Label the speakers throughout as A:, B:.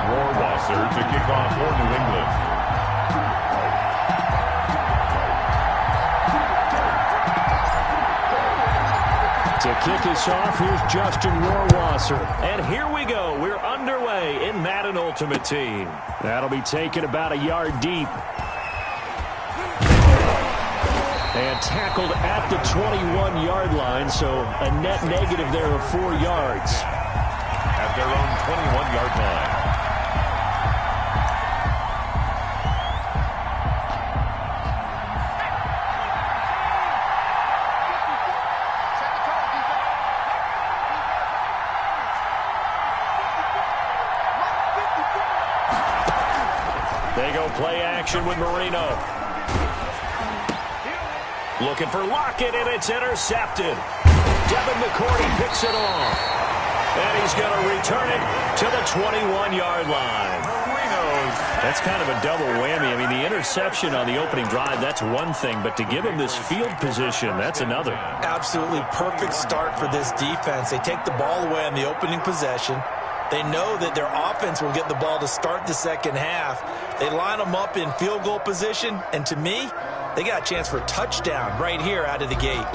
A: Rohrwasser to kick off for New England.
B: To kick us off, here's Justin Rohrwasser. And here we go. We're underway in Madden Ultimate Team. That'll be taken about a yard deep. And tackled at the 21-yard line, so a net negative there of 4 yards.
A: At their own 21-yard line.
B: They go play action with Marino. Looking for Lockett, and it's intercepted. Devin McCourty picks it off. And he's going to return it to the 21-yard line. That's kind of a double whammy. I mean, the interception on the opening drive, that's one thing. But to give him this field position, that's another.
C: Absolutely perfect start for this defense. They take the ball away on the opening possession. They know that their offense will get the ball to start the second half. They line them up in field goal position. And to me, they got a chance for a touchdown right here out of the gate.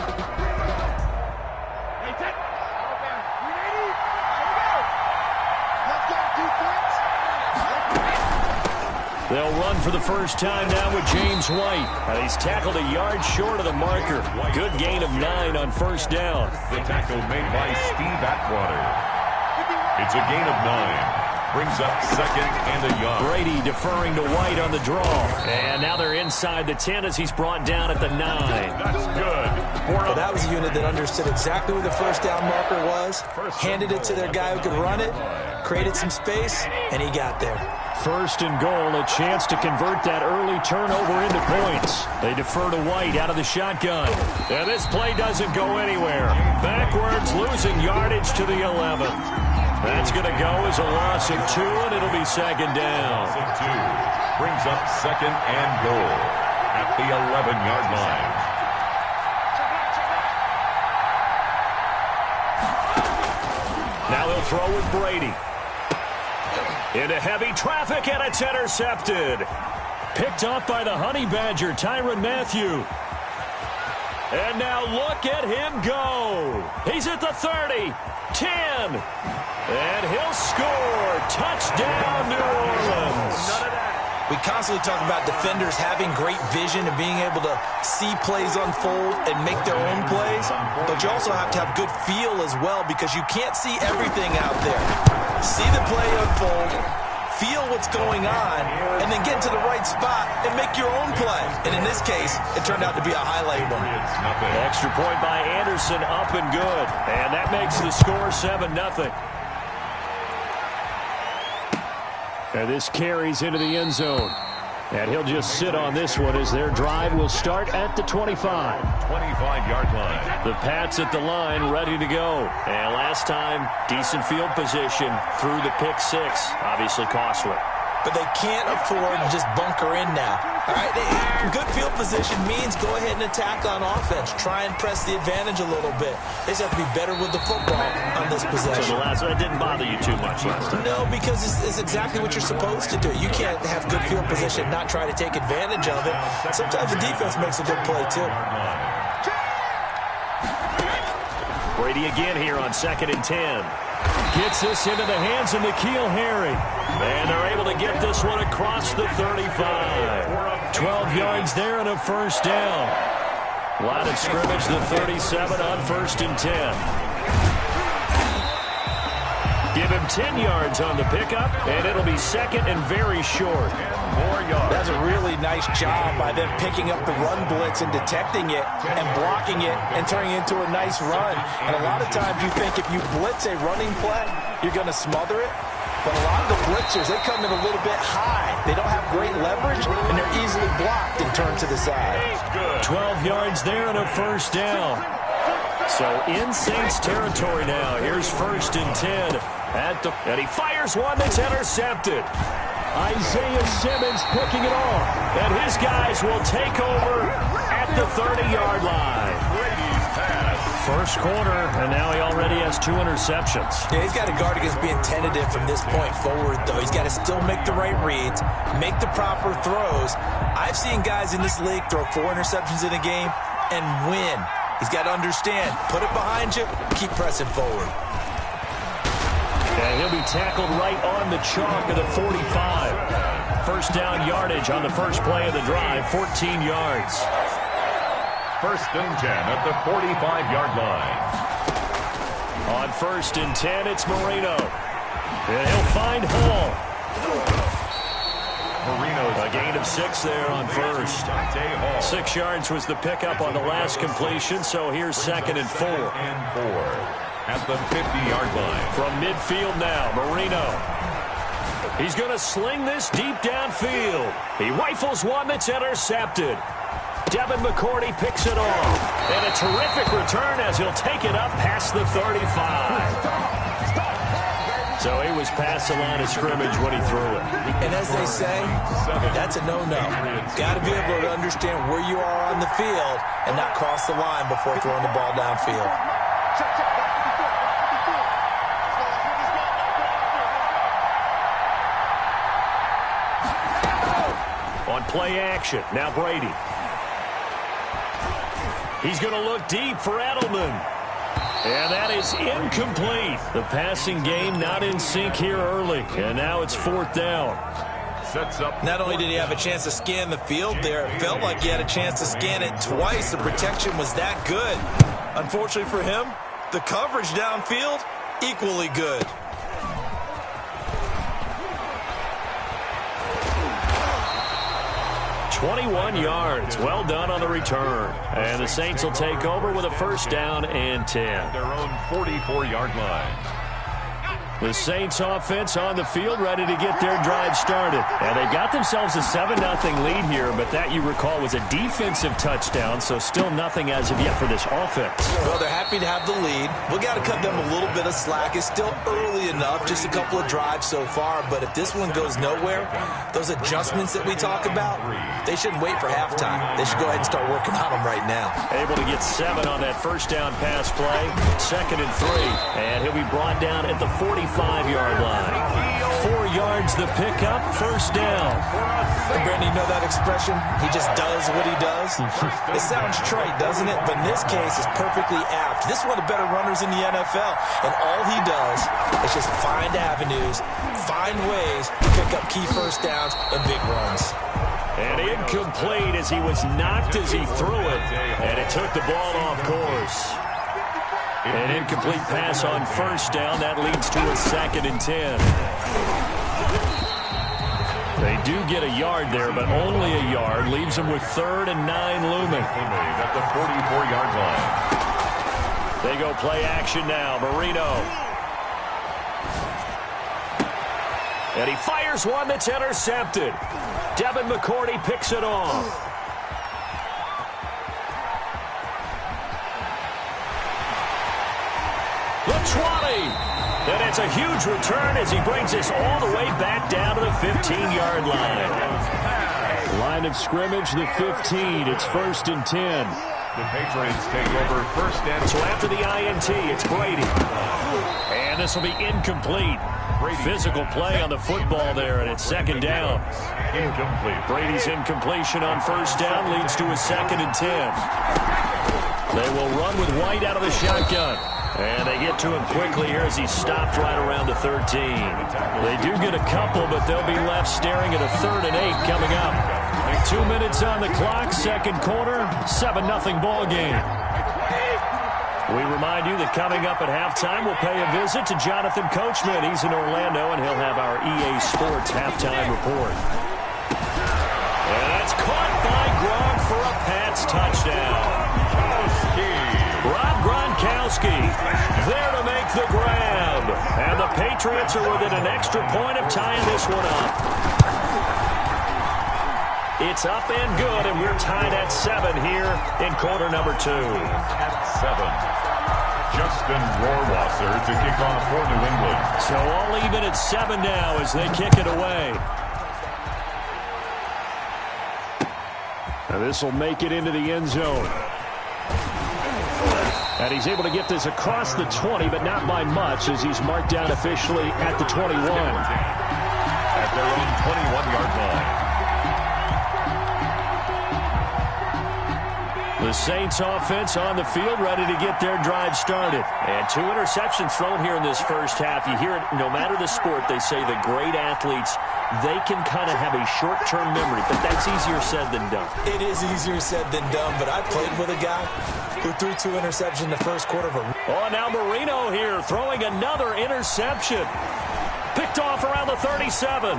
B: They'll run for the first time now with James White. And he's tackled a yard short of the marker. Good gain of 9 on first down.
A: The tackle made by Steve Atwater. It's a gain of 9. Brings up second and a yard.
B: Brady deferring to White on the draw. And now they're inside the 10 as he's brought down at the 9.
A: That's good.
C: Well, that was a unit that understood exactly where the first down marker was, handed it to their guy who could run it, created some space, and he got there.
B: First and goal, a chance to convert that early turnover into points. They defer to White out of the shotgun. And this play doesn't go anywhere. Backwards, losing yardage to the 11. That's going to go as a loss of 2, and it'll be second down.
A: Loss of 2. Brings up second and goal at the 11-yard line.
B: Now they'll throw with Brady. Into heavy traffic, and it's intercepted. Picked off by the Honey Badger, Tyrann Mathieu. And now look at him go. He's at the 30, 10, and he'll score. Touchdown, New Orleans.
C: We constantly talk about defenders having great vision and being able to see plays unfold and make their own plays. But you also have to have good feel as well because you can't see everything out there. See the play unfold, feel what's going on, and then get to the right spot and make your own play. And in this case, it turned out to be a highlight one.
B: Extra point by Anderson, up and good. And that makes the score 7-0. And this carries into the end zone. And he'll just sit on this one as their drive will start at the 25.
A: 25-yard line.
B: The Pats at the line, ready to go. And last time, decent field position through the pick 6. Obviously costly.
C: But they can't afford to just bunker in now. All right, good field position means go ahead and attack on offense. Try and press the advantage a little bit. They just have to be better with the football on this possession.
B: So the last one didn't bother you too much last time?
C: No, because it's exactly what you're supposed to do. You can't have good field position and not try to take advantage of it. Sometimes the defense makes a good play, too.
B: Brady again here on 2nd and 10. Gets this into the hands of N'Keal Harry. And they're able to get this one across the 35. 12 yards there and a first down. Line of scrimmage, the 37 on 1st and 10. Give him 10 yards on the pickup, and it'll be second and very short. 4 yards.
C: That's a really nice job by them picking up the run blitz and detecting it and blocking it and turning it into a nice run. And a lot of times you think if you blitz a running play, you're going to smother it. But a lot of the blitzers, they come in a little bit high. They don't have great leverage, and they're easily blocked and turned to the side.
B: 12 yards there and a first down. So in Saints territory now. Here's 1st and 10. And he fires one that's intercepted. Isaiah Simmons picking it off. And his guys will take over at the 30-yard line.
A: Brady's pass
B: First quarter, and now he already has 2 interceptions.
C: Yeah, he's got to guard against being tentative from this point forward, though. He's got to still make the right reads, make the proper throws. I've seen guys in this league throw 4 interceptions in a game and win. He's got to understand, put it behind you, keep pressing forward.
B: And he'll be tackled right on the chalk of the 45. First down yardage on the first play of the drive, 14 yards.
A: First and 10 at the 45-yard line.
B: On first and 10, it's Marino. And he'll find Hall.
A: Marino's
B: a gain of 6 there on first. 6 yards was the pickup on the last completion, so here's second and 4.
A: At the 50-yard line.
B: From midfield now, Marino. He's going to sling this deep downfield. He rifles one that's intercepted. Devin McCourty picks it off. And a terrific return as he'll take it up past the 35. So he was past the line of scrimmage when he threw it.
C: And as they say, that's a no-no. Got to be able to understand where you are on the field and not cross the line before throwing the ball downfield.
B: On play action, now Brady. He's going to look deep for Edelman. And that is incomplete. The passing game not in sync here early. And now it's 4th down.
A: Sets up.
C: Not only did he have a chance to scan the field there, it felt like he had a chance to scan it twice. The protection was that good. Unfortunately for him, the coverage downfield, equally good.
B: 21 yards. Well done on the return. And the Saints will take over with a first down and 10.
A: Their own 44-yard line.
B: The Saints offense on the field ready to get their drive started. And they got themselves a 7-0 lead here, but that, you recall, was a defensive touchdown, so still nothing as of yet for this offense.
C: Well, they're happy to have the lead. We got to cut them a little bit of slack. It's still early enough, just a couple of drives so far, but if this one goes nowhere, those adjustments that we talk about, they shouldn't wait for halftime. They should go ahead and start working on them right now.
B: Able to get 7 on that first down pass play. 2nd and 3. And he'll be brought down at the 45-yard line. 4 yards the pickup, first down.
C: And Brandon, you know that expression? He just does what he does. It sounds trite, doesn't it? But in this case, it's perfectly apt. This is one of the better runners in the NFL. And all he does is just find avenues, find ways to pick up key first downs and big runs.
B: And incomplete as he was knocked as he threw it. And it took the ball off course. An incomplete pass on first down. That leads to a 2nd and 10. They do get a yard there, but only a yard. Leaves them with 3rd and 9 looming.
A: At the 44-yard line.
B: They go play action now. Marino. And he fires one that's intercepted. Devin McCourty picks it off. The 20. And it's a huge return as he brings this all the way back down to the 15-yard line. Line of scrimmage, the 15. It's 1st and 10.
A: The Patriots take over first and...
B: So after the INT, it's Brady. And this will be incomplete. Physical play on the football there, and it's 2nd down.
A: Incomplete.
B: Brady's incompletion on first down leads to a 2nd and 10. They will run with White out of the shotgun. And they get to him quickly here as he's stopped right around the 13. They do get a couple, but they'll be left staring at a 3rd and 8 coming up. 2 minutes on the clock, 2nd quarter, 7-0 ball game. We remind you that coming up at halftime, we'll pay a visit to Jonathan Coachman. He's in Orlando, and he'll have our EA Sports halftime report. And that's caught by Gronk for a Pats touchdown. Rob Gronkowski there to make the grab. And the Patriots are within an extra point of tying this one up. It's up and good, and we're tied at 7 here in quarter number 2.
A: At 7. Justin Rohrwasser to kick off for New England.
B: So all even at 7 now as they kick it away. Now this will make it into the end zone. And he's able to get this across the 20, but not by much, as he's marked down officially at the 21.
A: At their own 21-yard line.
B: The Saints offense on the field, ready to get their drive started. And 2 interceptions thrown here in this first half. You hear it, no matter the sport, they say the great athletes, they can kind of have a short-term memory, but that's easier said than done.
C: It is easier said than done, but I played with a guy who threw 2 interceptions in the first quarter of a...
B: Oh, now Marino here throwing another interception. Picked off around the 37.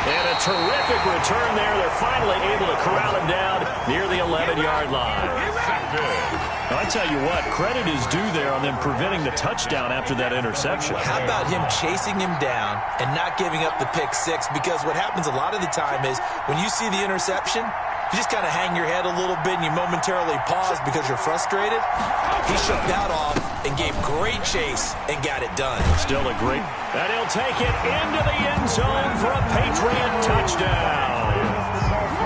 B: And a terrific return there. They're finally able to corral him down near the 11-yard line. Now, I tell you what, credit is due there on them preventing the touchdown after that interception.
C: How about him chasing him down and not giving up the pick 6? Because what happens a lot of the time is when you see the interception, you just kind of hang your head a little bit and you momentarily pause because you're frustrated. He shook that off and gave great chase and got it done.
B: Still a great... And he'll take it into the end zone for a Patriot touchdown.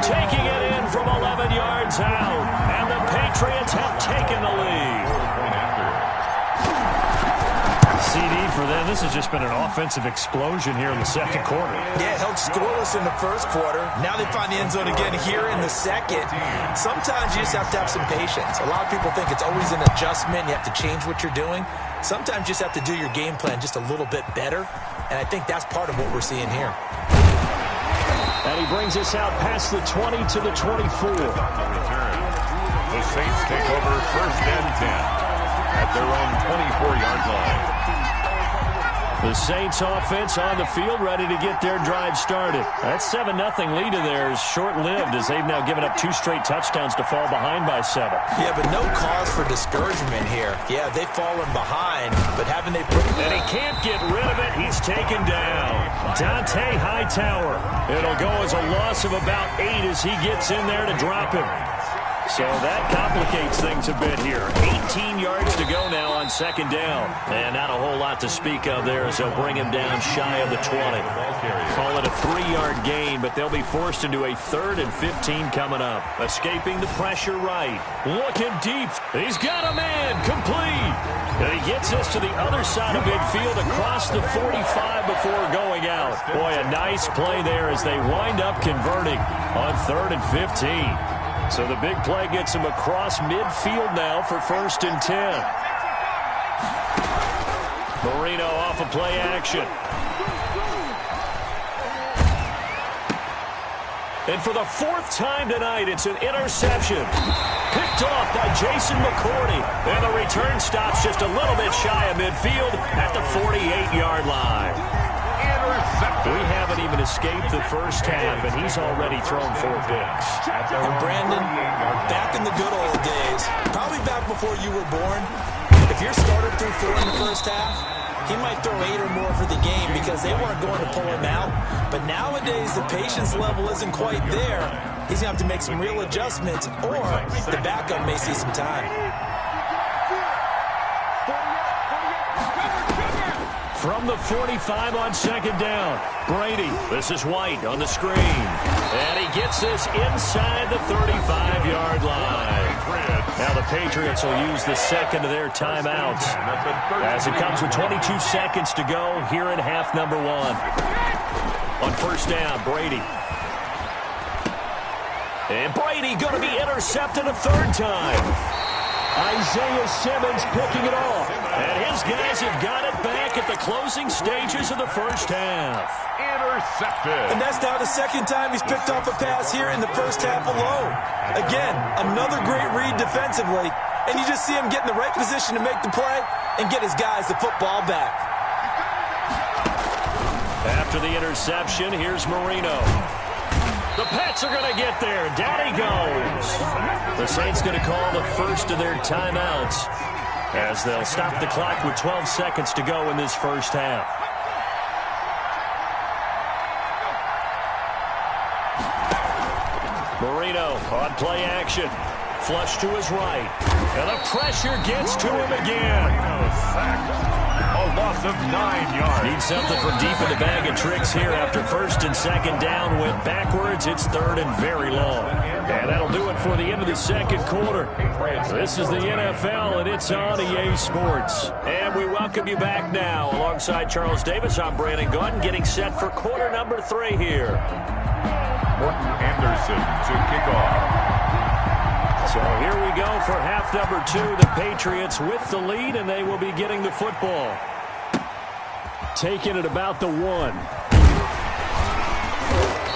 B: Taking it in from 11 yards out. And the Patriots have taken the lead. CD for them. This has just been an offensive explosion here in the second quarter.
C: Yeah, held scoreless in the first quarter. Now they find the end zone again here in the second. Sometimes you just have to have some patience. A lot of people think it's always an adjustment. You have to change what you're doing. Sometimes you just have to do your game plan just a little bit better. And I think that's part of what we're seeing here.
B: And he brings us out past the 20 to the 24.
A: The Saints take over 1st and 10 at their own 24-yard line.
B: The Saints offense on the field, ready to get their drive started. That 7-0 lead of theirs short-lived, as they've now given up 2 straight touchdowns to fall behind by 7.
C: Yeah, but no cause for discouragement here. Yeah, they've fallen behind, but haven't they put...
B: And he can't get rid of it. He's taken down. Dante Hightower. It'll go as a loss of about 8 as he gets in there to drop him. So that complicates things a bit here. 18 yards to go now on 2nd down. And not a whole lot to speak of there as they'll bring him down shy of the 20. Call it a 3-yard gain, but they'll be forced into a 3rd and 15 coming up. Escaping the pressure right. Looking deep. He's got a man. Complete. And he gets us to the other side of midfield across the 45 before going out. Boy, a nice play there as they wind up converting on 3rd and 15. So the big play gets him across midfield now for 1st and 10. Marino off of play action. And for the 4th time tonight, it's an interception. Picked off by Jason McCourty. And the return stops just a little bit shy of midfield at the 48-yard line. We haven't even escaped the first half, and he's already thrown 4 picks.
C: And Brandon, back in the good old days, probably back before you were born, if your starter threw 4 in the first half, he might throw 8 or more for the game because they weren't going to pull him out. But nowadays, the patience level isn't quite there. He's going to have to make some real adjustments, or the backup may see some time.
B: From the 45 on 2nd down, Brady. This is White on the screen. And he gets this inside the 35-yard line. Now the Patriots will use the 2nd of their timeouts as it comes with 22 seconds to go here in half number 1. On 1st down, Brady. And Brady going to be intercepted a 3rd time. Isaiah Simmons picking it off. And his guys have got it back at the closing stages of the first half.
A: Intercepted.
C: And that's now the 2nd time he's picked off a pass here in the first half alone. Again, another great read defensively. And you just see him get in the right position to make the play and get his guys the football back.
B: After the interception, here's Marino. The Pats are going to get there. Down he goes. The Saints going to call the first of their timeouts as they'll stop the clock with 12 seconds to go in this first half. Marino on play action. Flush to his right. And the pressure gets to him again.
A: A loss of 9 yards.
B: Need something from deep in the bag of tricks here after first and second down went backwards. It's third and very long. And that'll do it for the end of the second quarter. This is the NFL, and it's on EA Sports. And we welcome you back now. Alongside Charles Davis, I'm Brandon Gaudin, getting set for quarter number 3 here.
A: Morton Anderson to kick off.
B: So here we go for half number 2. The Patriots with the lead, and they will be getting the football. Taking it about the 1.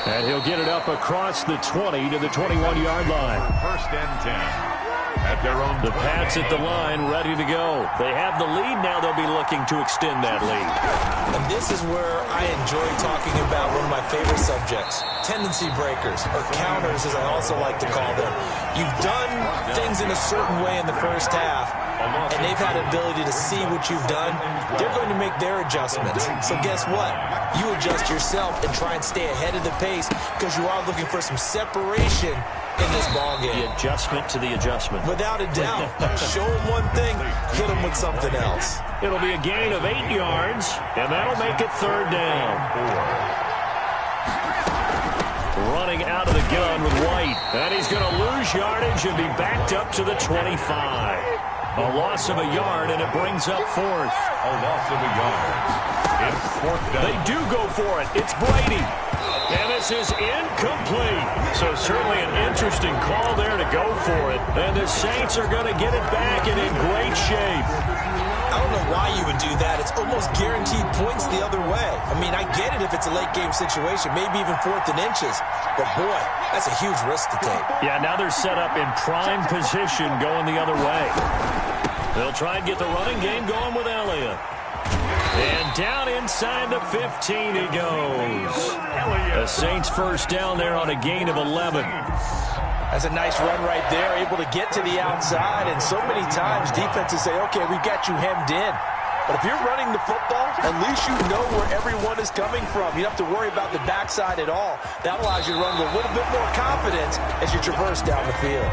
B: And he'll get it up across the 20 to the 21-yard line.
A: First and 10. At their own
B: the Pats at the line, ready to go. They have the lead now. They'll be looking to extend that lead.
C: And this is where I enjoy talking about one of my favorite subjects, tendency breakers, or counters as I also like to call them. You've done things in a certain way in the first half, and they've had an ability to see what you've done. They're going to make their adjustments. So guess what? You adjust yourself and try and stay ahead of the pace because you are looking for some separation in this ball game.
B: The adjustment to the adjustment.
C: Without a doubt. Show them one thing, hit them with something else.
B: It'll be a gain of 8 yards, and that'll make it third down. Running out of the gun with White. And he's going to lose yardage and be backed up to the 25. A loss of a yard, and it brings up fourth.
A: A loss of a yard. It's fourth down.
B: They do go for it. It's Brady. And this is incomplete. So certainly an interesting call there to go for it. And the Saints are going to get it back and in great shape.
C: I don't know why you would do that. It's almost guaranteed points the other way. I mean, I get it if it's a late game situation, maybe even fourth and inches. But boy, that's a huge risk to take.
B: Yeah, now they're set up in prime position going the other way. They'll try and get the running game going with Elliott. And down inside the 15 he goes. The Saints first down there on a gain of 11.
C: That's a nice run right there, able to get to the outside. And so many times defenses say, okay, we've got you hemmed in. But if you're running the football, at least you know where everyone is coming from. You don't have to worry about the backside at all. That allows you to run with a little bit more confidence as you traverse down the field.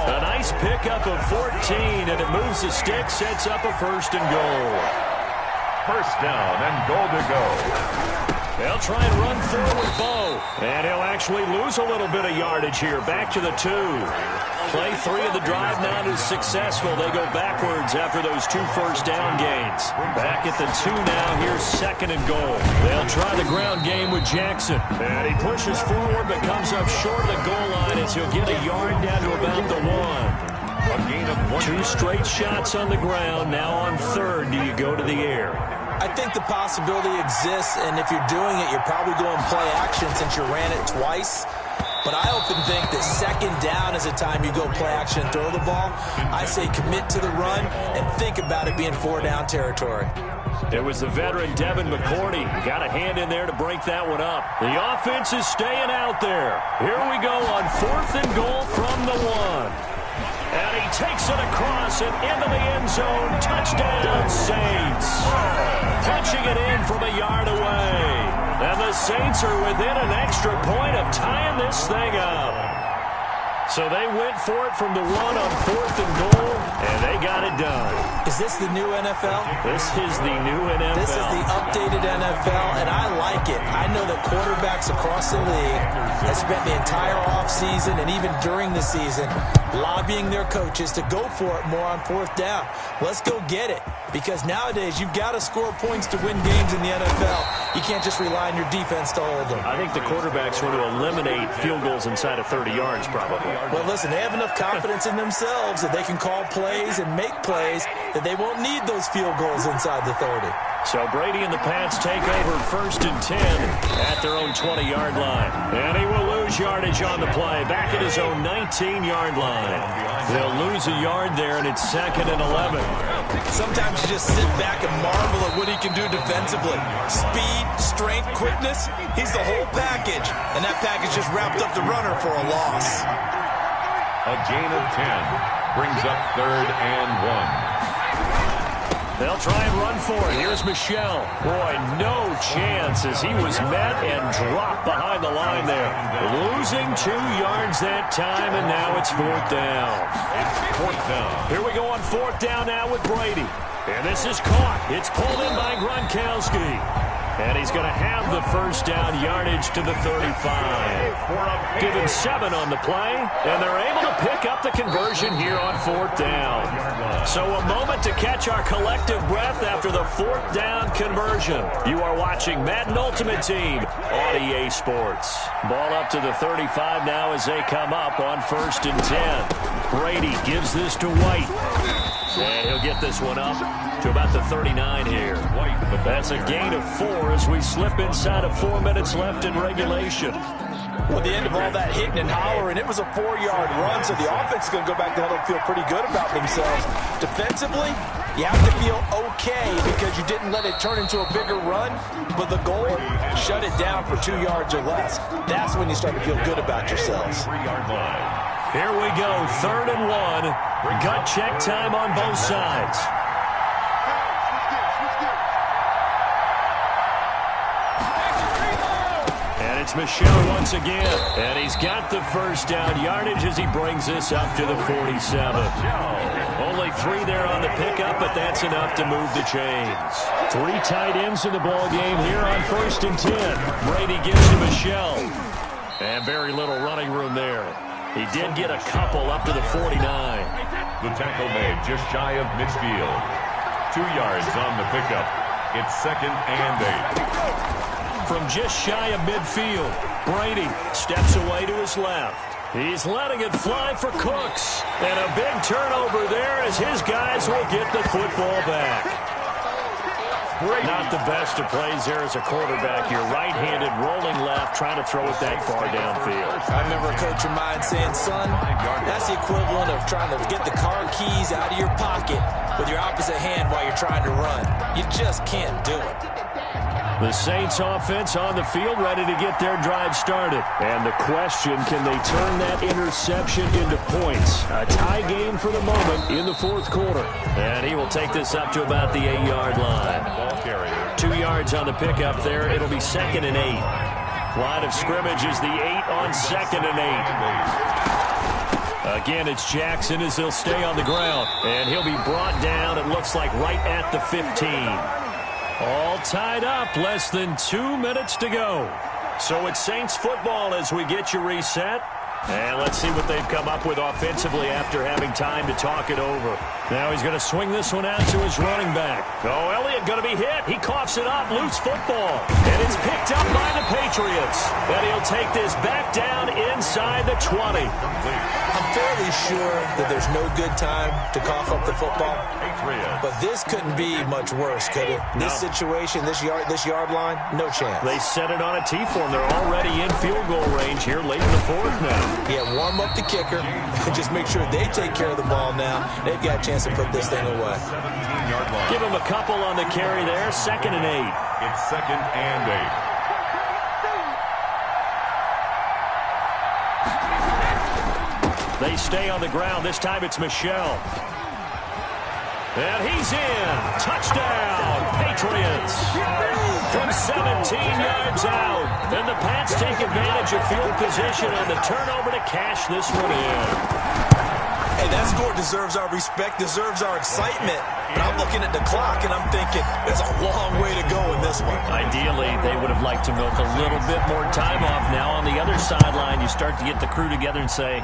B: A nice pickup of 14, and it moves the stick, sets up a first and goal.
A: First down and goal to go.
B: They'll try and run through with Bo. And he'll actually lose a little bit of yardage here. Back to the 2. Play 3 of the drive not as successful. They go backwards after those 2 first down gains. Back at the 2 now. Here's second and goal. They'll try the ground game with Jackson. And he pushes forward but comes up short of the goal line as he'll get a yard down to about the 1.
A: A gain of 1.
B: 2 straight shots on the ground. Now on third, do you go to the air?
C: I think the possibility exists, and if you're doing it, you're probably going play action since you ran it twice. But I often think that second down is the time you go play action and throw the ball. I say commit to the run and think about it being 4-down territory.
B: It was the veteran Devin McCourty. Got a hand in there to break that one up. The offense is staying out there. Here we go on fourth and goal from the 1. And he takes it across and into the end zone. Touchdown, Saints. Punching it in from a yard away. And the Saints are within an extra point of tying this thing up. So they went for it from the 1 on fourth and goal, and they got it done.
C: Is this the new NFL?
B: This is the new NFL.
C: This is the updated NFL, and I like it. I know that quarterbacks across the league have spent the entire offseason and even during the season lobbying their coaches to go for it more on fourth down. Let's go get it. Because nowadays, you've got to score points to win games in the NFL. You can't just rely on your defense to hold them.
B: I think the quarterbacks want to eliminate field goals inside of 30 yards, probably.
C: Well, listen, they have enough confidence in themselves that they can call plays and make plays that they won't need those field goals inside the 30.
B: So Brady and the Pats take over first and 10 at their own 20-yard line. And he will lose yardage on the play, back at his own 19-yard line. They'll lose a yard there, and it's second and 11.
C: Sometimes you just sit back and marvel at what he can do defensively. Speed, strength, quickness, he's the whole package. And that package just wrapped up the runner for a loss.
A: A gain of 10 brings up third and 1.
B: They'll try and run for it. Here's Michel. Boy, no chance as he was met and dropped behind the line there. Losing 2 yards that time, and now it's fourth down.
A: It's fourth down.
B: Here we go on fourth down now with Brady. And this is caught. It's pulled in by Gronkowski. And he's going to have the first down, yardage to the 35. Give him 7 on the play, and they're able to pick up the conversion here on 4th down. So a moment to catch our collective breath after the 4th down conversion. You are watching Madden Ultimate Team on EA Sports. Ball up to the 35 now as they come up on 1st and 10. Brady gives this to White. And he'll get this one up to about the 39 here. That's a gain of 4 as we slip inside of 4 minutes left in regulation.
C: Well, the end of all that hitting and hollering, it was a 4-yard run, so the offense is going to go back to huddle and feel pretty good about themselves. Defensively, you have to feel okay because you didn't let it turn into a bigger run, but the goal, shut it down for 2 yards or less. That's when you start to feel good about yourselves.
B: Here we go, 3rd and 1. Gut check time on both sides. And it's Michelle once again. And he's got the first down yardage as he brings this up to the 47. Only 3 there on the pickup, but that's enough to move the chains. 3 tight ends in the ball game here on 1st and 10. Brady gives to Michelle. And very little running room there. He did get a couple up to the 49.
A: The tackle made just shy of midfield. 2 yards on the pickup. It's 2nd and 8.
B: From just shy of midfield, Brady steps away to his left. He's letting it fly for Cooks. And a big turnover there as his guys will get the football back. Not the best of plays there as a quarterback. You're right-handed, rolling left, trying to throw it that far downfield.
C: I remember a coach of mine saying, son, that's the equivalent of trying to get the car keys out of your pocket with your opposite hand while you're trying to run. You just can't do it.
B: The Saints offense on the field ready to get their drive started. And the question, can they turn that interception into points? A tie game for the moment in the 4th quarter. And he will take this up to about the 8-yard line. 2 yards on the pickup there. It'll be 2nd and 8. Line of scrimmage is the 8 on 2nd and 8. Again, it's Jackson as he'll stay on the ground. And he'll be brought down, it looks like, right at the 15. All tied up, less than 2 minutes to go. So it's Saints football as we get you reset. And let's see what they've come up with offensively after having time to talk it over. Now he's going to swing this one out to his running back. Oh, Elliott going to be hit. He coughs it up, loose football. And it's picked up by the Patriots. And he'll take this back down inside the 20.
C: I'm fairly sure that there's no good time to cough up the football. But this couldn't be much worse, could it? This situation, this yard line, no chance.
B: They set it on a T-form. They're already in field goal range here late in the 4th now.
C: Yeah, warm up the kicker and just make sure they take care of the ball now. They've got a chance to put this thing away.
B: Give him a couple on the carry there. 2nd and 8.
A: It's 2nd and 8.
B: They stay on the ground. This time it's Michelle. And he's in. Touchdown, Patriots. From 17 yards out. And the Pats take advantage of field position on the turnover to cash this one in.
C: Hey, that score deserves our respect, deserves our excitement. But I'm looking at the clock, and I'm thinking, there's a long way to go in this one.
B: Ideally, they would have liked to milk a little bit more time off. Now on the other sideline, you start to get the crew together and say,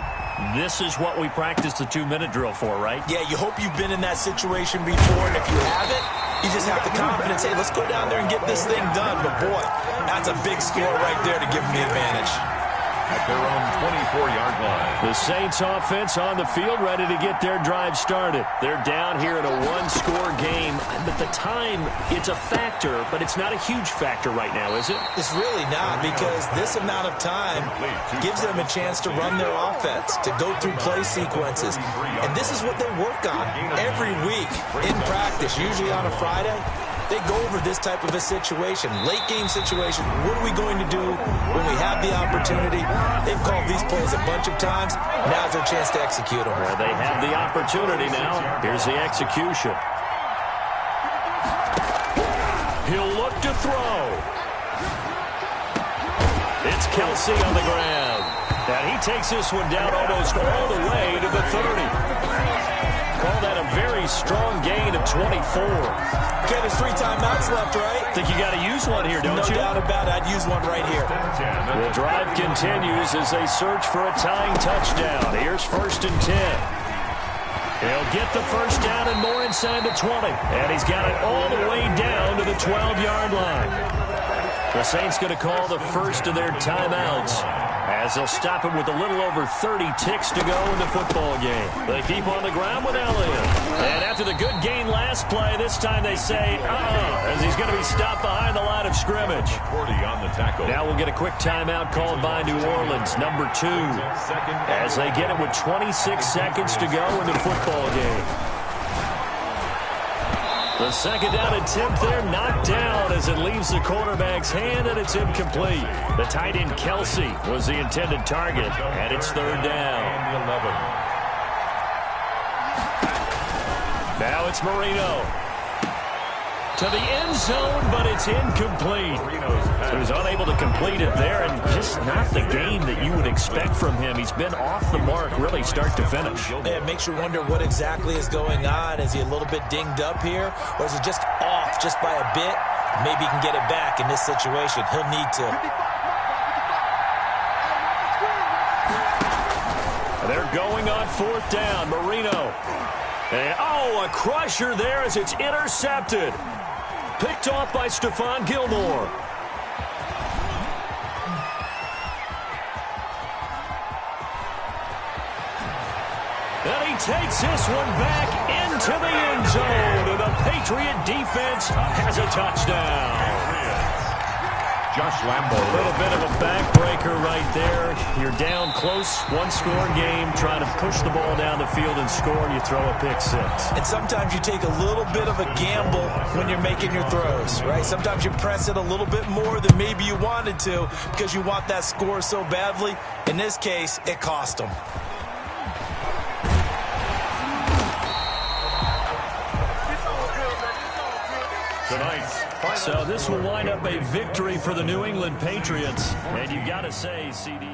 B: this is what we practiced the 2-minute drill for, right?
C: Yeah, you hope you've been in that situation before, and if you haven't, you just have the confidence, hey, let's go down there and get this thing done. But, boy, that's a big score right there to give them the advantage.
A: At their own 24-yard line.
B: The Saints offense on the field ready to get their drive started. They're down here in a 1-score game. But the time, it's a factor, but it's not a huge factor right now, is it?
C: It's really not, because this amount of time gives them a chance to run their offense, to go through play sequences. And this is what they work on every week in practice, usually on a Friday. They go over this type of a situation, late game situation. What are we going to do when we have the opportunity? They've called these plays a bunch of times. Now's their chance to execute them.
B: Well, they have the opportunity now. Here's the execution. He'll look to throw. It's Kelsey on the ground. And he takes this one down almost all the way to the 30. Call that a very a strong gain of 24.
C: Okay, there's 3 timeouts left, right?
B: Think you got to use one here, don't you?
C: No doubt about it. I'd use one right here.
B: The drive continues as they search for a tying touchdown. Here's 1st and 10. He'll get the first down and more inside the 20. And he's got it all the way down to the 12-yard line. The Saints going to call the first of their timeouts as they'll stop it with a little over 30 ticks to go in the football game. They keep on the ground with Elliott. And after the good gain last play, this time they say, as he's going to be stopped behind the line of scrimmage.
A: 40 on the tackle.
B: Now we'll get a quick timeout called by New Orleans, number 2, as they get it with 26 seconds to go in the football game. The second down attempt there knocked down as it leaves the quarterback's hand, and it's incomplete. The tight end Kelsey was the intended target, and it's 3rd down. Now it's Marino. To the end zone, but it's incomplete. He was unable to complete it there, and just not the game that you would expect from him. He's been off the mark really start to finish.
C: Yeah, it makes you wonder what exactly is going on. Is he a little bit dinged up here, or is it just off just by a bit? Maybe he can get it back in this situation. He'll need to.
B: They're going on 4th down. Marino. And, a crusher there as it's intercepted. Picked off by Stephon Gilmore. And he takes this one back into the end zone. And the Patriot defense has a touchdown.
A: Josh Lambo.
B: A little bit of a backbreaker right there. You're down close, one-score game, trying to push the ball down the field and score, and you throw a pick 6.
C: And sometimes you take a little bit of a gamble when you're making your throws, right? Sometimes you press it a little bit more than maybe you wanted to because you want that score so badly. In this case, it cost them.
B: So this will wind up a victory for the New England Patriots. And you got to say, CD.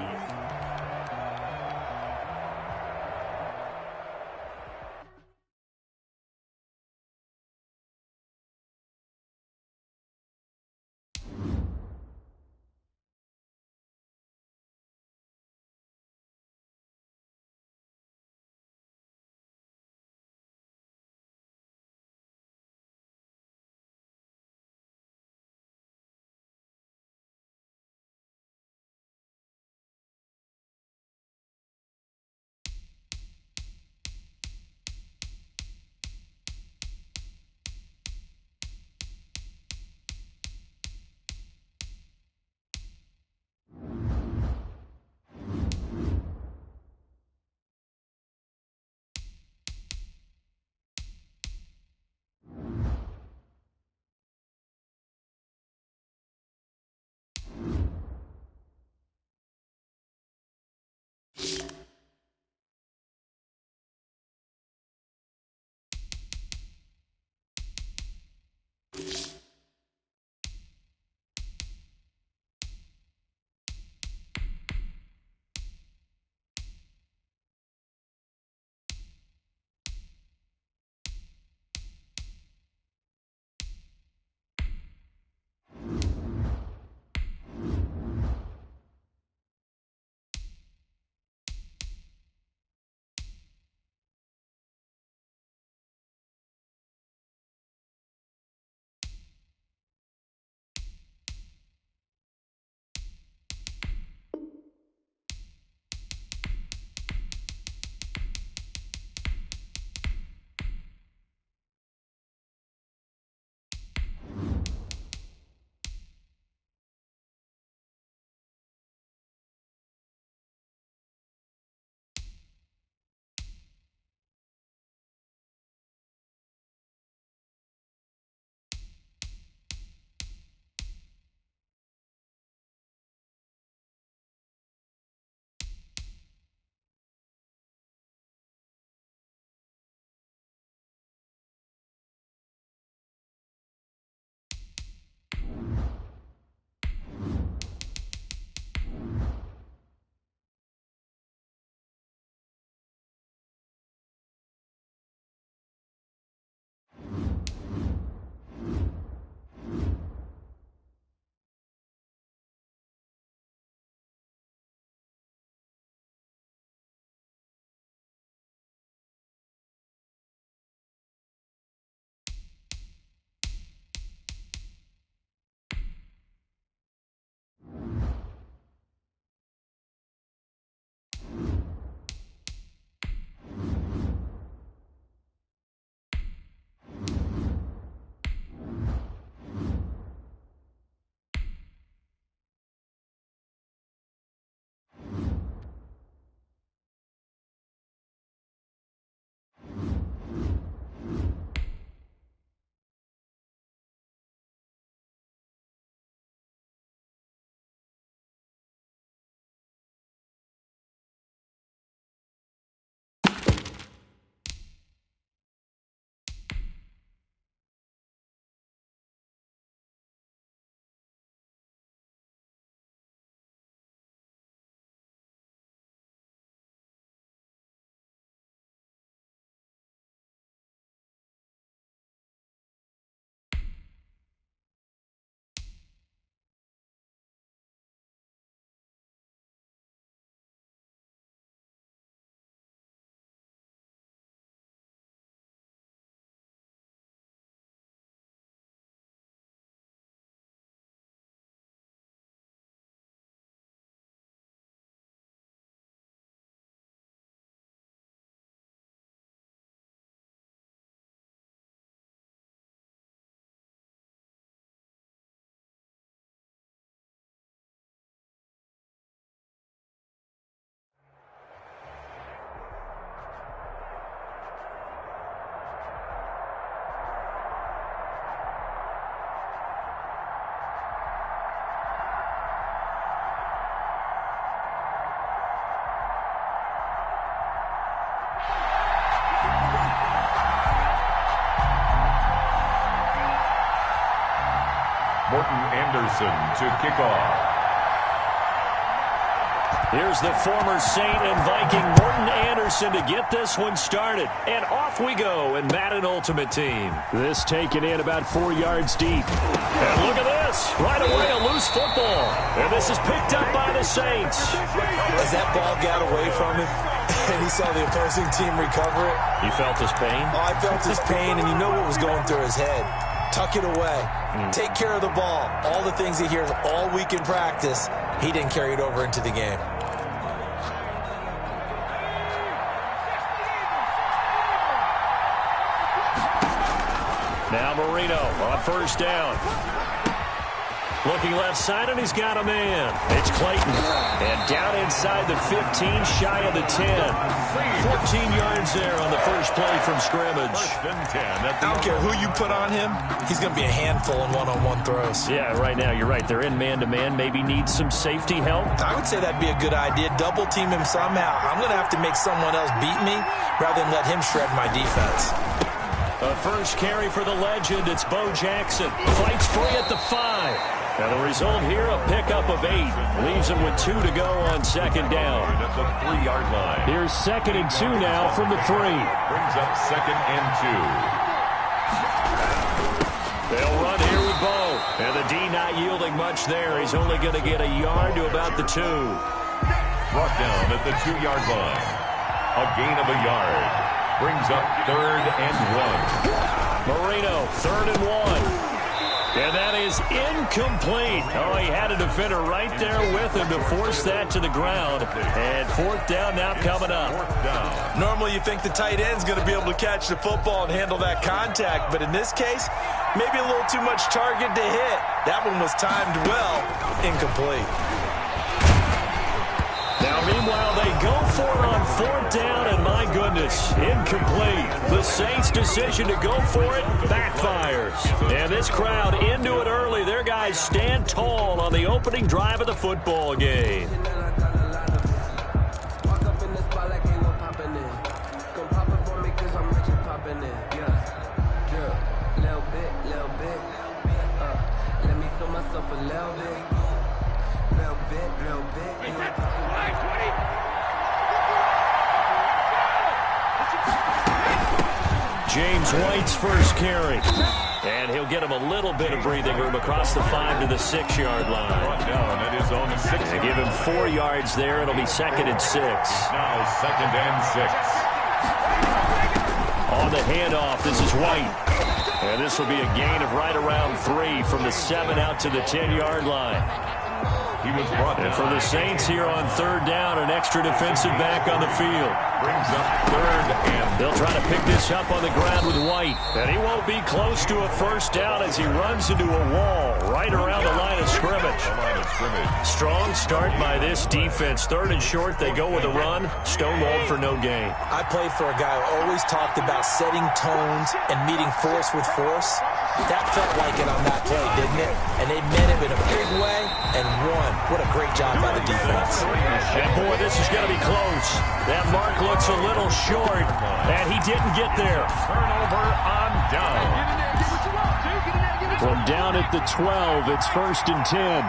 A: Jackson to kick off.
B: Here's the former Saint and Viking Morton Anderson to get this one started. And off we go in Madden Ultimate Team. This taken in about 4 yards deep. And look at this. Right away, a loose football. And this is picked up by the Saints.
C: As that ball got away from him, and he saw the opposing team recover it.
B: You felt his pain?
C: Oh, I felt his pain, and you know what was going through his head. Tuck it away. Take care of the ball. All the things he hears all week in practice, he didn't carry it over into the game.
B: Now Marino on first down. Looking left side, and he's got a man. It's Clayton. And down inside the 15, shy of the 10. 14 yards there on the first play from scrimmage.
C: I don't care who you put on him. He's going to be a handful in one-on-one throws.
B: Yeah, right now, you're right. They're in man-to-man. Maybe need some safety help.
C: I would say that'd be a good idea. Double team him somehow. I'm going to have to make someone else beat me rather than let him shred my defense.
B: A first carry for the legend. It's Bo Jackson. Fights free at the 5. And the result here, a pickup of 8. Leaves him with 2 to go on second down.
A: At the 3-yard line.
B: Here's 2nd and 2 now from the 3.
A: Brings up 2nd and 2.
B: They'll run here with Bo. And the D not yielding much there. He's only going to get a yard to about the 2.
A: Brought down at the 2-yard line. A gain of a yard. Brings up 3rd and 1.
B: Marino, 3rd and 1. And that is incomplete. Oh, he had a defender right there with him to force that to the ground. And 4th down now coming up.
C: Normally you think the tight end's going to be able to catch the football and handle that contact. But in this case, maybe a little too much target to hit. That one was timed well. Incomplete.
B: Now, meanwhile, they go for it on 4th down, and my goodness, incomplete. The Saints' decision to go for it backfires. And this crowd into it early. Their guys stand tall on the opening drive of the football game. James White's first carry. And he'll get him a little bit of breathing room across the 5 to the 6-yard line. They give him 4 yards there. It'll be 2nd and 6.
A: Now 2nd and 6.
B: On the handoff, this is White. And this will be a gain of right around 3 from the 7 out to the 10-yard line.
A: He was brought down.
B: And for the Saints here on 3rd down, an extra defensive back on the field.
A: Brings up 3rd and...
B: They'll try to pick this up on the ground with White. And he won't be close to a first down as he runs into a wall right around the line of scrimmage. Strong start by this defense. 3rd and short, they go with a run. Stonewalled for no gain.
C: I played for a guy who always talked about setting tones and meeting force with force. That felt like it on that play, didn't it? And they met him in a big way and won. What a great job by the defense.
B: And boy, this is going to be close. That mark looks a little short, and he didn't get there.
A: Turnover on down.
B: From down at the 12, it's 1st and 10.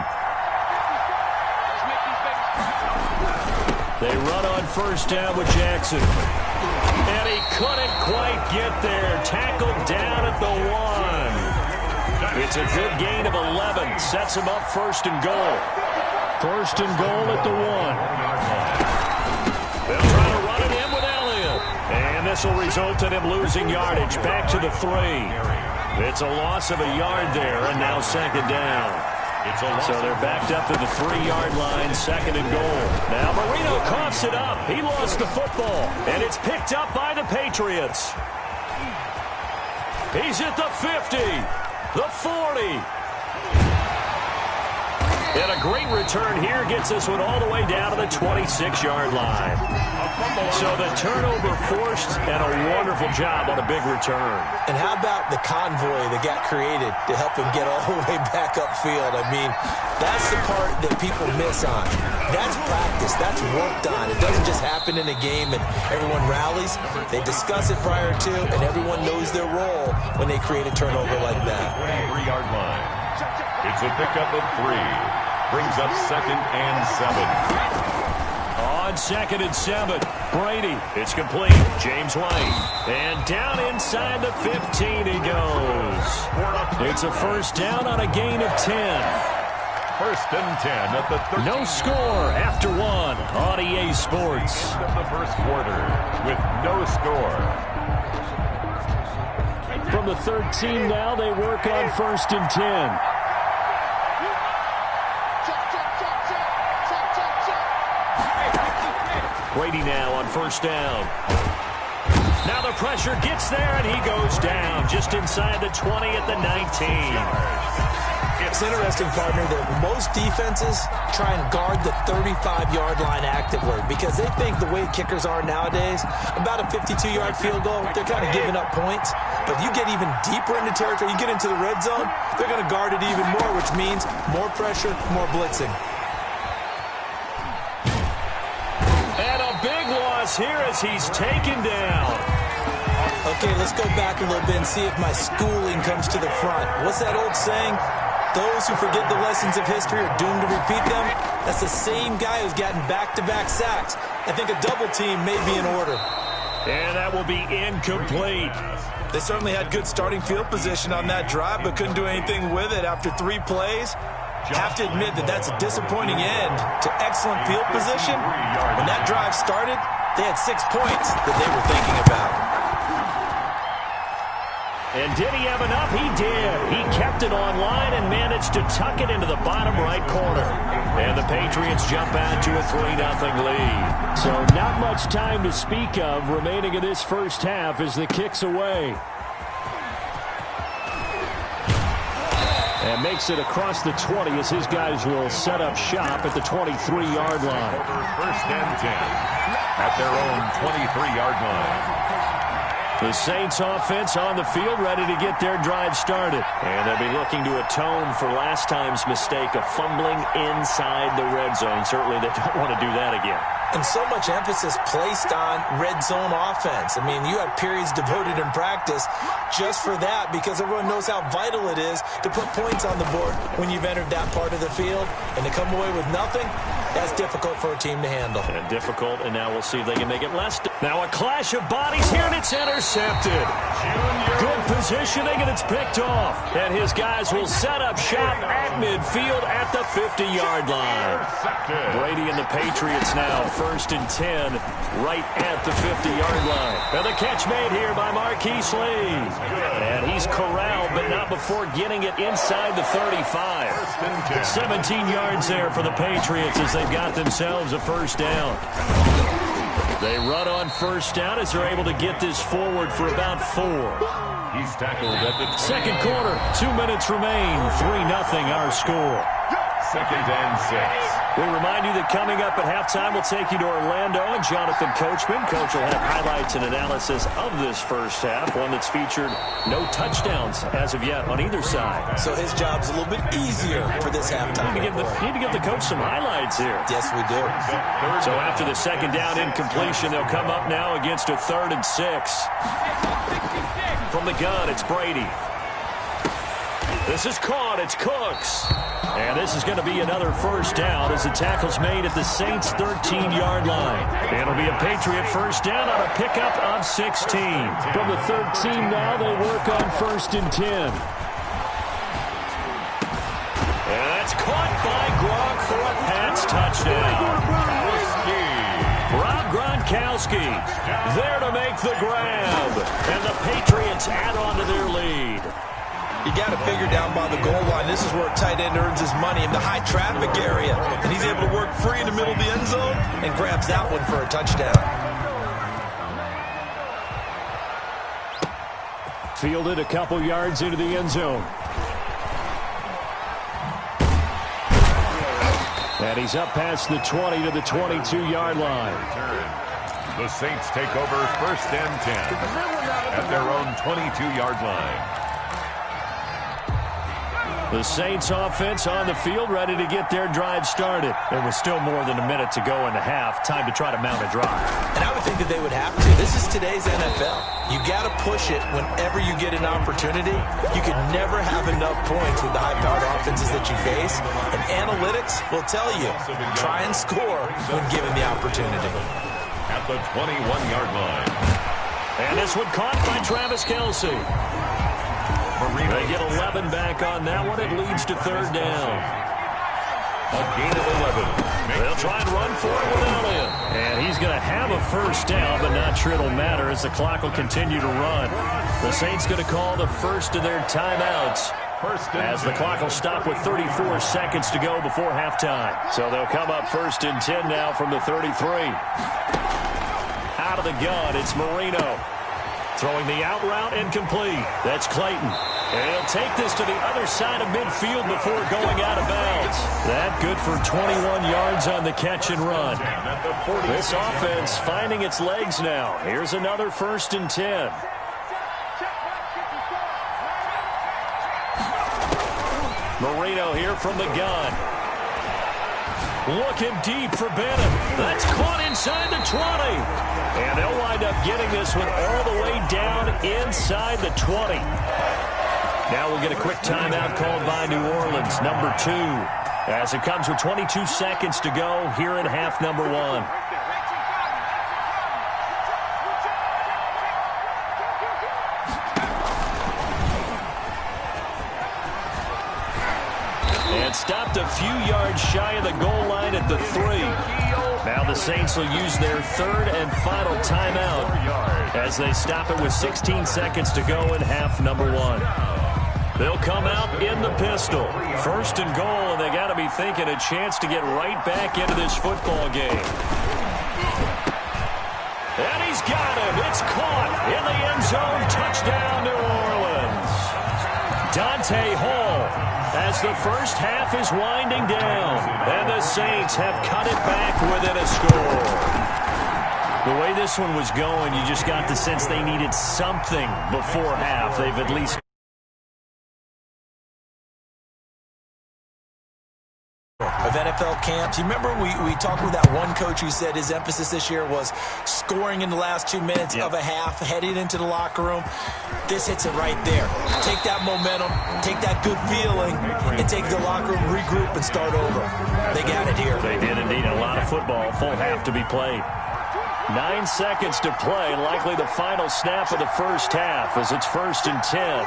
B: They run on first down with Jackson. And he couldn't quite get there. Tackled down at the 1. It's a good gain of 11. Sets him up 1st and goal. 1st and goal at the 1. They'll try to run it in with Elliott. And this will result in him losing yardage. Back to the 3. It's a loss of a yard there, and now 2nd down. So they're backed up to the 3-yard line, 2nd and goal. Now Marino coughs it up. He lost the football, and it's picked up by the Patriots. He's at the 50, the 40. And a great return here gets this one all the way down to the 26-yard line. So the turnover forced, and a wonderful job on a big return.
C: And how about the convoy that got created to help him get all the way back upfield? I mean, that's the part that people miss on. That's practice. That's worked on. It doesn't just happen in a game and everyone rallies. They discuss it prior to, and everyone knows their role when they create a turnover like that.
A: 3-yard line. It's a pickup of 3. Brings up 2nd and 7.
B: On 2nd and 7, Brady. It's complete. James White. And down inside the 15 he goes. It's a first down on a gain of 10.
A: 1st and 10 at the 13.
B: No score after 1 on EA Sports.
A: End of the first quarter with no score.
B: From the 13 now, they work on 1st and 10. Brady now on 1st down. Now the pressure gets there, and he goes down just inside the 20 at the 19.
C: It's interesting, partner, that most defenses try and guard the 35-yard line actively because they think the way kickers are nowadays, about a 52-yard field goal, they're kind of giving up points. But you get even deeper into territory, you get into the red zone, they're going to guard it even more, which means more pressure, more blitzing.
B: And a big loss here as he's taken down.
C: Okay, let's go back a little bit and see if my schooling comes to the front. What's that old saying? Those who forget the lessons of history are doomed to repeat them. That's the same guy who's gotten back-to-back sacks. I think a double team may be in order.
B: And that will be incomplete.
C: They certainly had good starting field position on that drive, but couldn't do anything with it after 3 plays. Have to admit that that's a disappointing end to excellent field position. When that drive started, they had 6 points that they were thinking about.
B: And did he have enough? He did. He kept it online and managed to tuck it into the bottom right corner. And the Patriots jump out to a 3-0 lead. So not much time to speak of remaining in this first half as the kick's away. And makes it across the 20 as his guys will set up shop at the 23-yard line.
A: 1st and 10 at their own 23-yard line.
B: The Saints offense on the field, ready to get their drive started. And they'll be looking to atone for last time's mistake of fumbling inside the red zone. Certainly they don't want to do that again.
C: And so much emphasis placed on red zone offense. I mean, you have periods devoted in practice just for that because everyone knows how vital it is to put points on the board when you've entered that part of the field. And to come away with nothing, that's difficult for a team to handle.
B: And difficult, and now we'll see if they can make it less. Now a clash of bodies here, and it's intercepted. Good positioning, and it's picked off. And his guys will set up shop at midfield at the 50-yard line. Brady and the Patriots now 1st and 10 right at the 50-yard line. And the catch made here by Marquise Lee. And he's corralled, but not before getting it inside the 35. 17 yards there for the Patriots as they've got themselves a first down. They run on first down as they're able to get this forward for about 4.
A: He's tackled at the 20.
B: Second quarter, 2 minutes remain. 3-0 our score.
A: 2nd and 6.
B: We remind you that coming up at halftime, we'll take you to Orlando and Jonathan Coachman. Coach will have highlights and analysis of this first half, one that's featured no touchdowns as of yet on either side.
C: So his job's a little bit easier for this halftime.
B: Need to give the coach some highlights here.
C: Yes, we do.
B: So after the second down incompletion, they'll come up now against a 3rd and 6. From the gun, it's Brady. This is caught. It's Cooks. And this is going to be another first down as the tackle's made at the Saints' 13-yard line. It'll be a Patriot first down on a pickup of 16. From the 13 now, they work on 1st and 10. And that's caught by Gronk for a Pats touchdown. Rob Gronkowski there to make the grab. And the Patriots add on to their lead.
C: You got to figure down by the goal line. This is where a tight end earns his money in the high traffic area. And he's able to work free in the middle of the end zone and grabs that one for a touchdown.
B: Fielded a couple yards into the end zone. And he's up past the 20 to the 22-yard line.
A: The Saints take over 1st and 10 at their own 22-yard line.
B: The Saints offense on the field, ready to get their drive started. There was still more than a minute to go in the half. Time to try to mount a drive.
C: And I would think that they would have to. This is today's NFL. You got to push it whenever you get an opportunity. You can never have enough points with the high-powered offenses that you face. And analytics will tell you, try and score when given the opportunity.
A: At the 21-yard line.
B: And this one caught by Travis Kelce. They get 11 back on that one. It leads to third down.
A: A gain of 11.
B: They'll try and run for it without him. And he's going to have a first down, but not sure it'll matter as the clock will continue to run. The Saints going to call the first of their timeouts as the clock will stop with 34 seconds to go before halftime. So they'll come up first and 10 now from the 33. Out of the gun, it's Marino. Throwing the out route incomplete. That's Clayton. And he'll take this to the other side of midfield before going out of bounds. That good for 21 yards on the catch and run. This offense finding its legs now. Here's another first and 10. Marino here from the gun. Looking deep for Bennett. That's caught inside the 20. And they'll wind up getting this one all the way down inside the 20. Now we'll get a quick timeout called by New Orleans, number 2. As it comes with 22 seconds to go here in half number 1. And stopped a few yards shy of the goal line at the 3. Now the Saints will use their third and final timeout as they stop it with 16 seconds to go in half number 1. They'll come out in the pistol. First and goal, and they got to be thinking a chance to get right back into this football game. And he's got him. It's caught in the end zone. Touchdown, New Orleans. Dante Hall as the first half is winding down. And the Saints have cut it back within a score. The way this one was going, you just got the sense they needed something before half. They've at least
C: of NFL camps. You remember we talked with that one coach who said his emphasis this year was scoring in the last 2 minutes of a half, heading into the locker room. This hits it right there. Take that momentum, take that good feeling, and take the locker room, regroup, and start over. They got it here.
B: They did indeed. A lot of football, full half to be played. 9 seconds to play, likely the final snap of the first half as it's first and 10.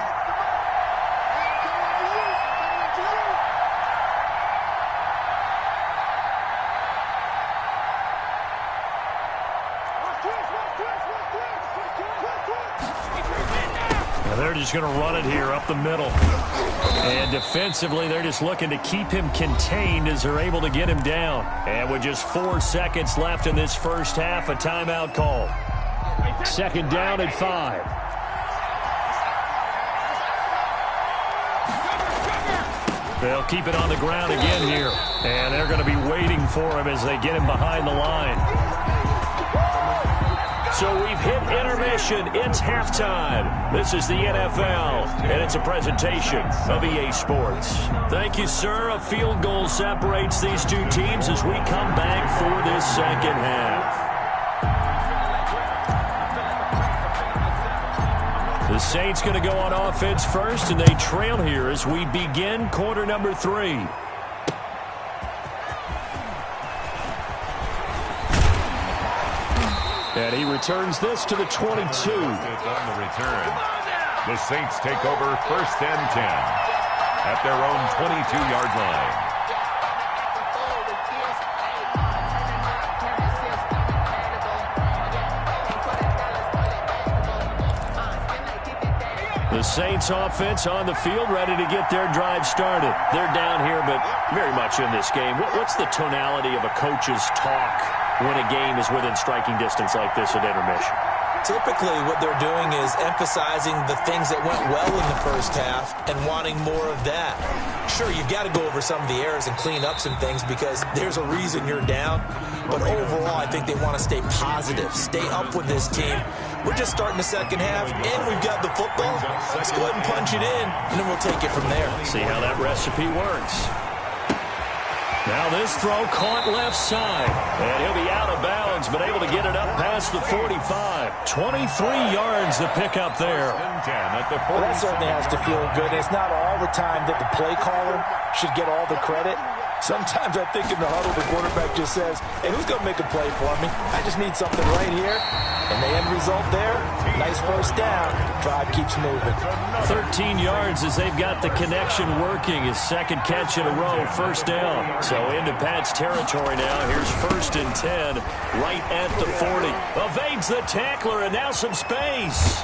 B: They're just going to run it here up the middle. And defensively, they're just looking to keep him contained as they're able to get him down. And with just 4 seconds left in this first half, a timeout call. Second down and 5. They'll keep it on the ground again here. And they're going to be waiting for him as they get him behind the line. So we've hit intermission. It's halftime. This is the NFL, and it's a presentation of EA Sports. Thank you, sir. A field goal separates these two teams as we come back for this second half. The Saints going to go on offense first, and they trail here as we begin quarter number 3. And he returns this to the 22.
A: On the return. The Saints take over first and 10 at their own 22-yard line.
B: The Saints offense on the field ready to get their drive started. They're down here, but very much in this game. What's the tonality of a coach's talk when a game is within striking distance like this at intermission?
C: Typically, what they're doing is emphasizing the things that went well in the first half and wanting more of that. Sure, you've got to go over some of the errors and clean up some things because there's a reason you're down. But overall, I think they want to stay positive, stay up with this team. We're just starting the second half, and we've got the football. Let's go ahead and punch it in, and then we'll take it from there.
B: See how that recipe works. Now this throw caught left side. And he'll be out of bounds, but able to get it up past the 45. 23 yards to pick up there.
D: Well, that certainly has to feel good. It's not all the time that the play caller should get all the credit. Sometimes I think in the huddle, the quarterback just says, hey, who's going to make a play for me? I just need something right here. And the end result there, nice first down. Drive keeps moving.
B: 13 yards as they've got the connection working. His second catch in a row, first down. So into Pat's territory now. Here's 1st and 10, right at the 40. Evades the tackler, and now some space.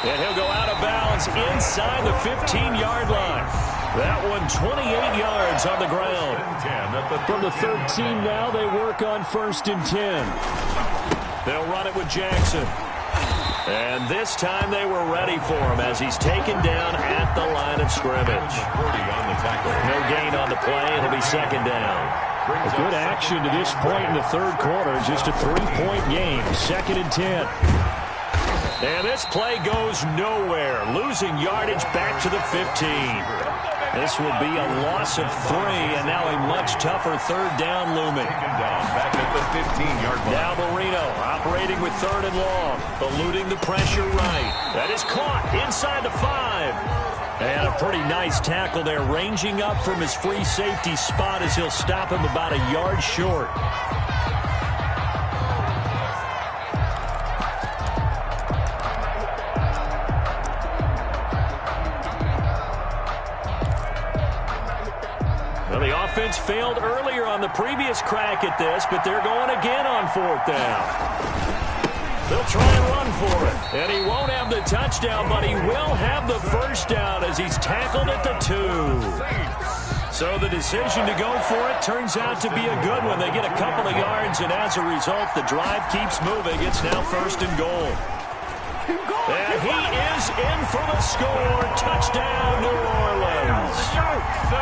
B: And he'll go out of bounds inside the 15-yard line. That one 28 yards on the ground. From the 13 now, they work on 1st and 10. They'll run it with Jackson. And this time they were ready for him as he's taken down at the line of scrimmage. No gain on the play. It'll be 2nd down.
E: A good action to this point in the 3rd quarter. Just a 3-point game. 2nd and 10.
B: And this play goes nowhere. Losing yardage back to the 15. This will be a loss of 3, and now a much tougher 3rd down looming.
A: Back at the 15-yard line.
B: Now Marino operating with 3rd and long, eluding the pressure right. That is caught inside the 5. And a pretty nice tackle there, ranging up from his free safety spot as he'll stop him about a yard short. The offense failed earlier on the previous crack at this, but they're going again on 4th down. They'll try and run for it. And he won't have the touchdown, but he will have the first down as he's tackled at the 2. So the decision to go for it turns out to be a good one. They get a couple of yards, and as a result, the drive keeps moving. It's now 1st and goal. And he is in for the score. Touchdown, New Orleans.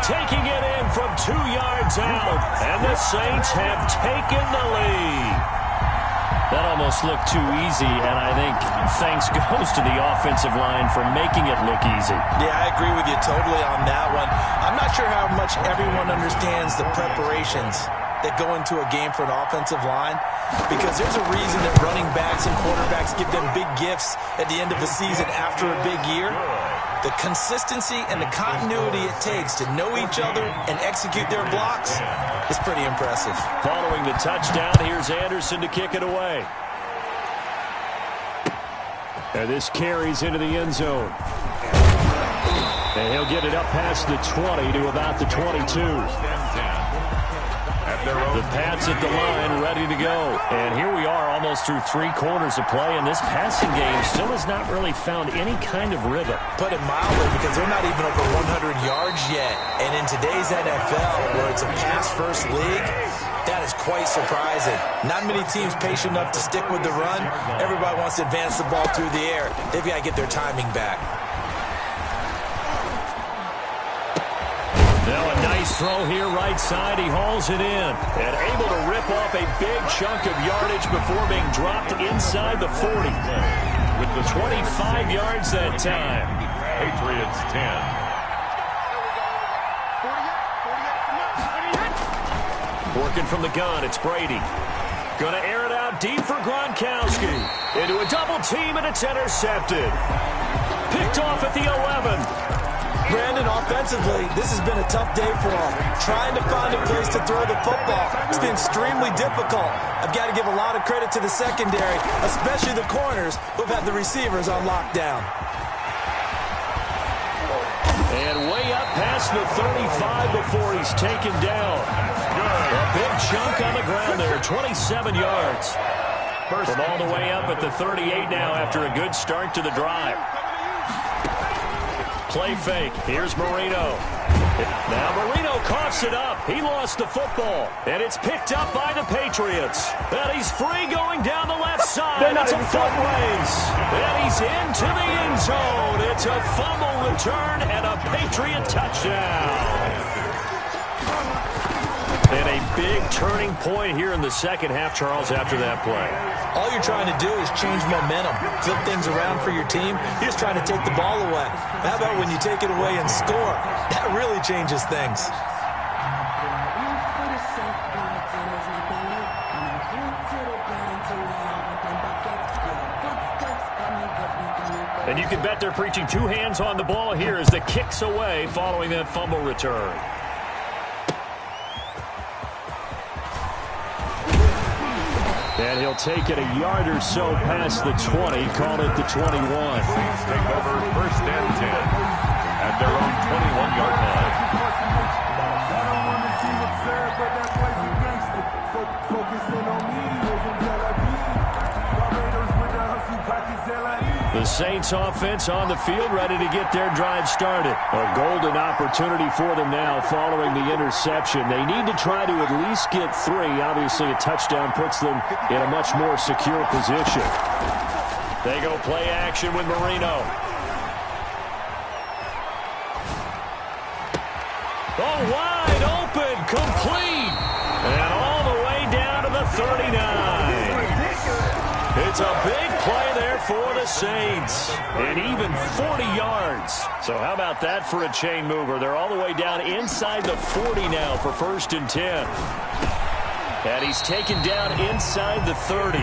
B: Taking it in from 2 yards out. And the Saints have taken the lead. That almost looked too easy, and I think thanks goes to the offensive line for making it look easy.
C: Yeah, I agree with you totally on that one. I'm not sure how much everyone understands the preparations that go into a game for an offensive line, because there's a reason that running backs and quarterbacks give them big gifts at the end of the season after a big year. The consistency and the continuity it takes to know each other and execute their blocks is pretty impressive.
B: Following the touchdown, here's Anderson to kick it away.
E: And this carries into the end zone. And he'll get it up past the 20 to about the 22.
B: The Pats at the line, ready to go. And here we are almost through 3 quarters of play, and this passing game still has not really found any kind of rhythm.
C: Put it mildly, because they're not even over 100 yards yet. And in today's NFL, where it's a pass-first league, that is quite surprising. Not many teams patient enough to stick with the run. Everybody wants to advance the ball through the air. They've got to get their timing back.
B: Now a nice throw here right side. He hauls it in and able to rip off a big chunk of yardage before being dropped inside the 40. With the 25 yards that time.
A: Patriots 10.
B: Working from the gun, it's Brady. Going to air it out deep for Gronkowski. Into a double team, and it's intercepted. Picked off at the 11.
C: Brandon, offensively, this has been a tough day for him. Trying to find a place to throw the football. It's been extremely difficult. I've got to give a lot of credit to the secondary, especially the corners who've had the receivers on lockdown.
B: And way up past the 35 before he's taken down. A big chunk on the ground there, 27 yards. From all the way up at the 38 now after a good start to the drive. Play fake. Here's Marino. Now Marino coughs it up. He lost the football. And it's picked up by the Patriots. And he's free going down the left inside. It's a foot race. And he's into the end zone. It's a fumble return and a Patriot touchdown. And a big turning point here in the second half, Charles, after that play.
C: All you're trying to do is change momentum, flip things around for your team. You're just trying to take the ball away. How about when you take it away and score? That really changes things.
B: And you can bet they're preaching two hands on the ball here as the kick's away following that fumble return. And he'll take it a yard or so past the 20, call it the 21.
A: Saints take over first and 10 at their own 21-yard line.
B: The Saints offense on the field, ready to get their drive started. A golden opportunity for them now following the interception. They need to try to at least get 3. Obviously, a touchdown puts them in a much more secure position. They go play action with Marino. Oh, wide open, complete. And all the way down to the 39. It's a big play there for the Saints. And even 40 yards. So how about that for a chain mover? They're all the way down inside the 40 now for first and 10. And he's taken down inside the 30.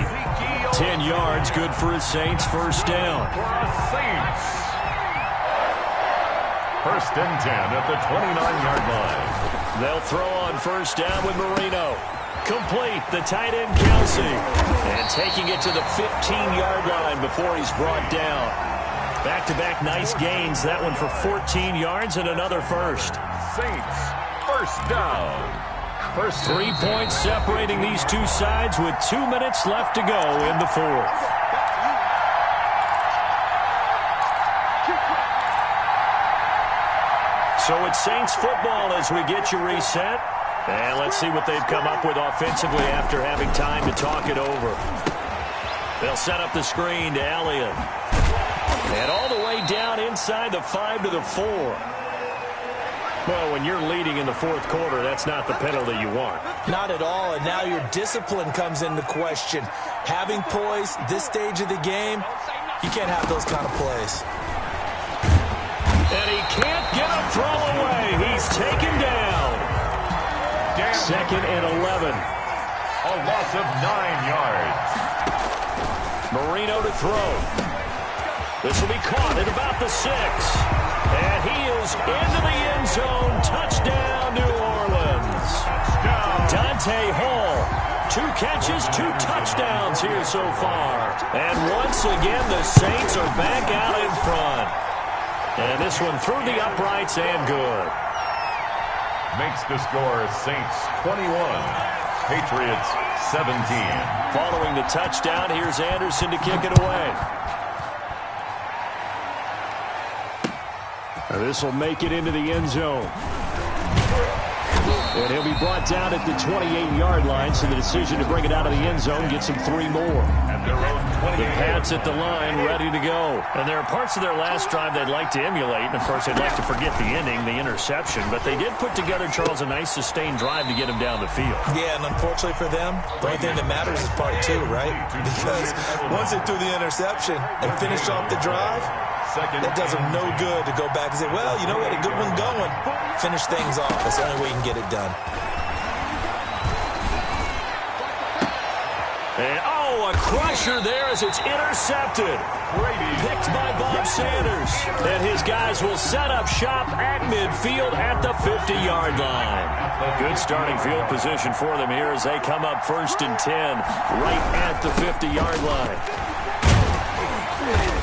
B: 10 yards, good for his Saints first down.
A: Saints. First and 10 at the 29-yard line.
B: They'll throw on first down with Marino. Complete, the tight end Kelsey. And taking it to the 15-yard line before he's brought down. Back-to-back nice gains. That one for 14 yards and another first.
A: Saints, first down. First
B: 3 points separating these two sides with 2 minutes left to go in the fourth. So it's Saints football as we get you reset. And let's see what they've come up with offensively after having time to talk it over. They'll set up the screen to Elliott. And all the way down inside the 5 to the 4. Well, when you're leading in the fourth quarter, that's not the penalty you want.
C: Not at all, and now your discipline comes into question. Having poise this stage of the game, you can't have those kind of plays.
B: And he can't get a throw away. He's taken down. Second and 11.
A: A loss of 9 yards.
B: Marino to throw. This will be caught at about the 6. And he is into the end zone. Touchdown, New Orleans. Dante Hall. 2 catches, 2 touchdowns here so far. And once again, the Saints are back out in front. And this one through the uprights and good.
A: Makes the score Saints 21, Patriots 17.
B: Following the touchdown, here's Anderson to kick it away. Now this will make it into the end zone. And he'll be brought down at the 28-yard line, so the decision to bring it out of the end zone gets him 3 more.
A: At their own 28.
B: The Pats at the line, ready to go. And there are parts of their last drive they'd like to emulate, and of course they'd like to forget the ending, the interception. But they did put together, Charles, a nice sustained drive to get him down the field.
C: Yeah, and unfortunately for them, the only thing that matters is part 2, right? Because once they threw the interception and finished off the drive, that does them no good to go back and say, well, you know, we had a good one going. Finish things off. That's the only way you can get it done.
B: And, oh, a crusher there as it's intercepted. Picked by Bob Sanders. And his guys will set up shop at midfield at the 50-yard line. Good starting field position for them here as they come up first and 10 right at the 50-yard line.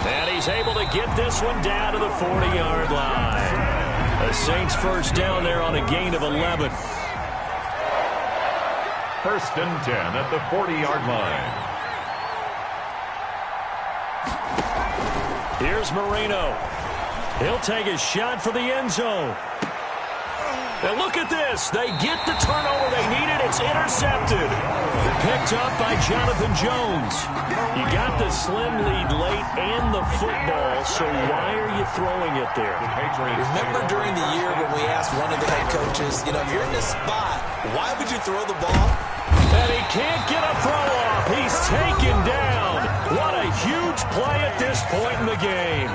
B: And he's able to get this one down to the 40-yard line. The Saints first down there on a gain of 11.
A: First and 10 at the 40-yard line.
B: Here's Marino. He'll take a shot for the end zone. And look at this. They get the turnover they needed. It's intercepted. Picked up by Jonathan Jones. You got the slim lead late and the football, so why are you throwing it there?
C: Remember during the year when we asked one of the head coaches, if you're in this spot, why would you throw the ball?
B: And he can't get a throw off. He's taken down. What a huge play at this point in the game.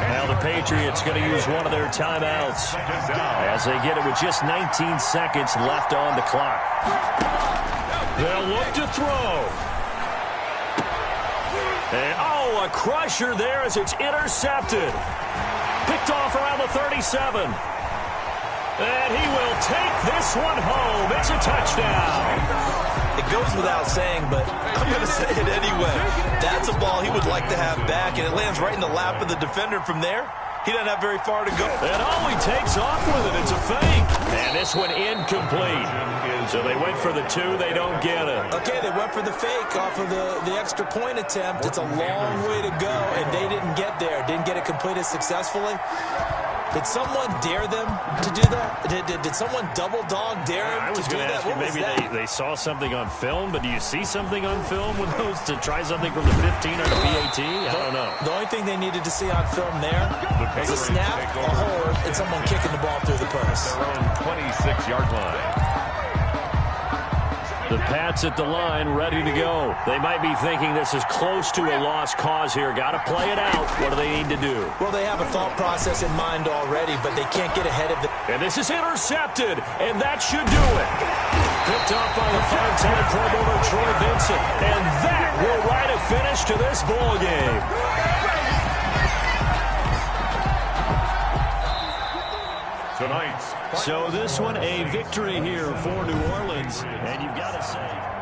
B: Now the Patriots going to use one of their timeouts as they get it with just 19 seconds left on the clock. They'll look to throw. And, a crusher there as it's intercepted. Picked off around the 37. And he will take this one home. It's a touchdown.
C: It goes without saying, but I'm going to say it anyway. That's a ball he would like to have back, and it lands right in the lap of the defender from there. He doesn't have very far to go.
B: And he takes off with it. It's a fake. And this one incomplete. So they went for the 2. They don't get it.
C: Okay, they went for the fake off of the extra point attempt. It's a long way to go, and they didn't get there. Didn't get it completed successfully. Did someone dare them to do that? Did someone double dog dare them to do that?
B: I was going to ask you, maybe they saw something on film, but do you see something on film with those to try something from the 15 or the PAT? I don't know.
C: The only thing they needed to see on film there was a snap, a hold, and someone kicking the ball through the post.
A: Their own 26-yard line.
B: The Pats at the line, ready to go. They might be thinking this is close to a lost cause here. Got to play it out. What do they need to do?
C: Well, they have a thought process in mind already, but they can't get ahead of it.
B: And this is intercepted, and that should do it. Picked off by the 5-time Pro Bowler Troy Vincent, and that will write a finish to this ball game.
A: Tonight's
B: So this one, a victory here for New Orleans. And you've got to say...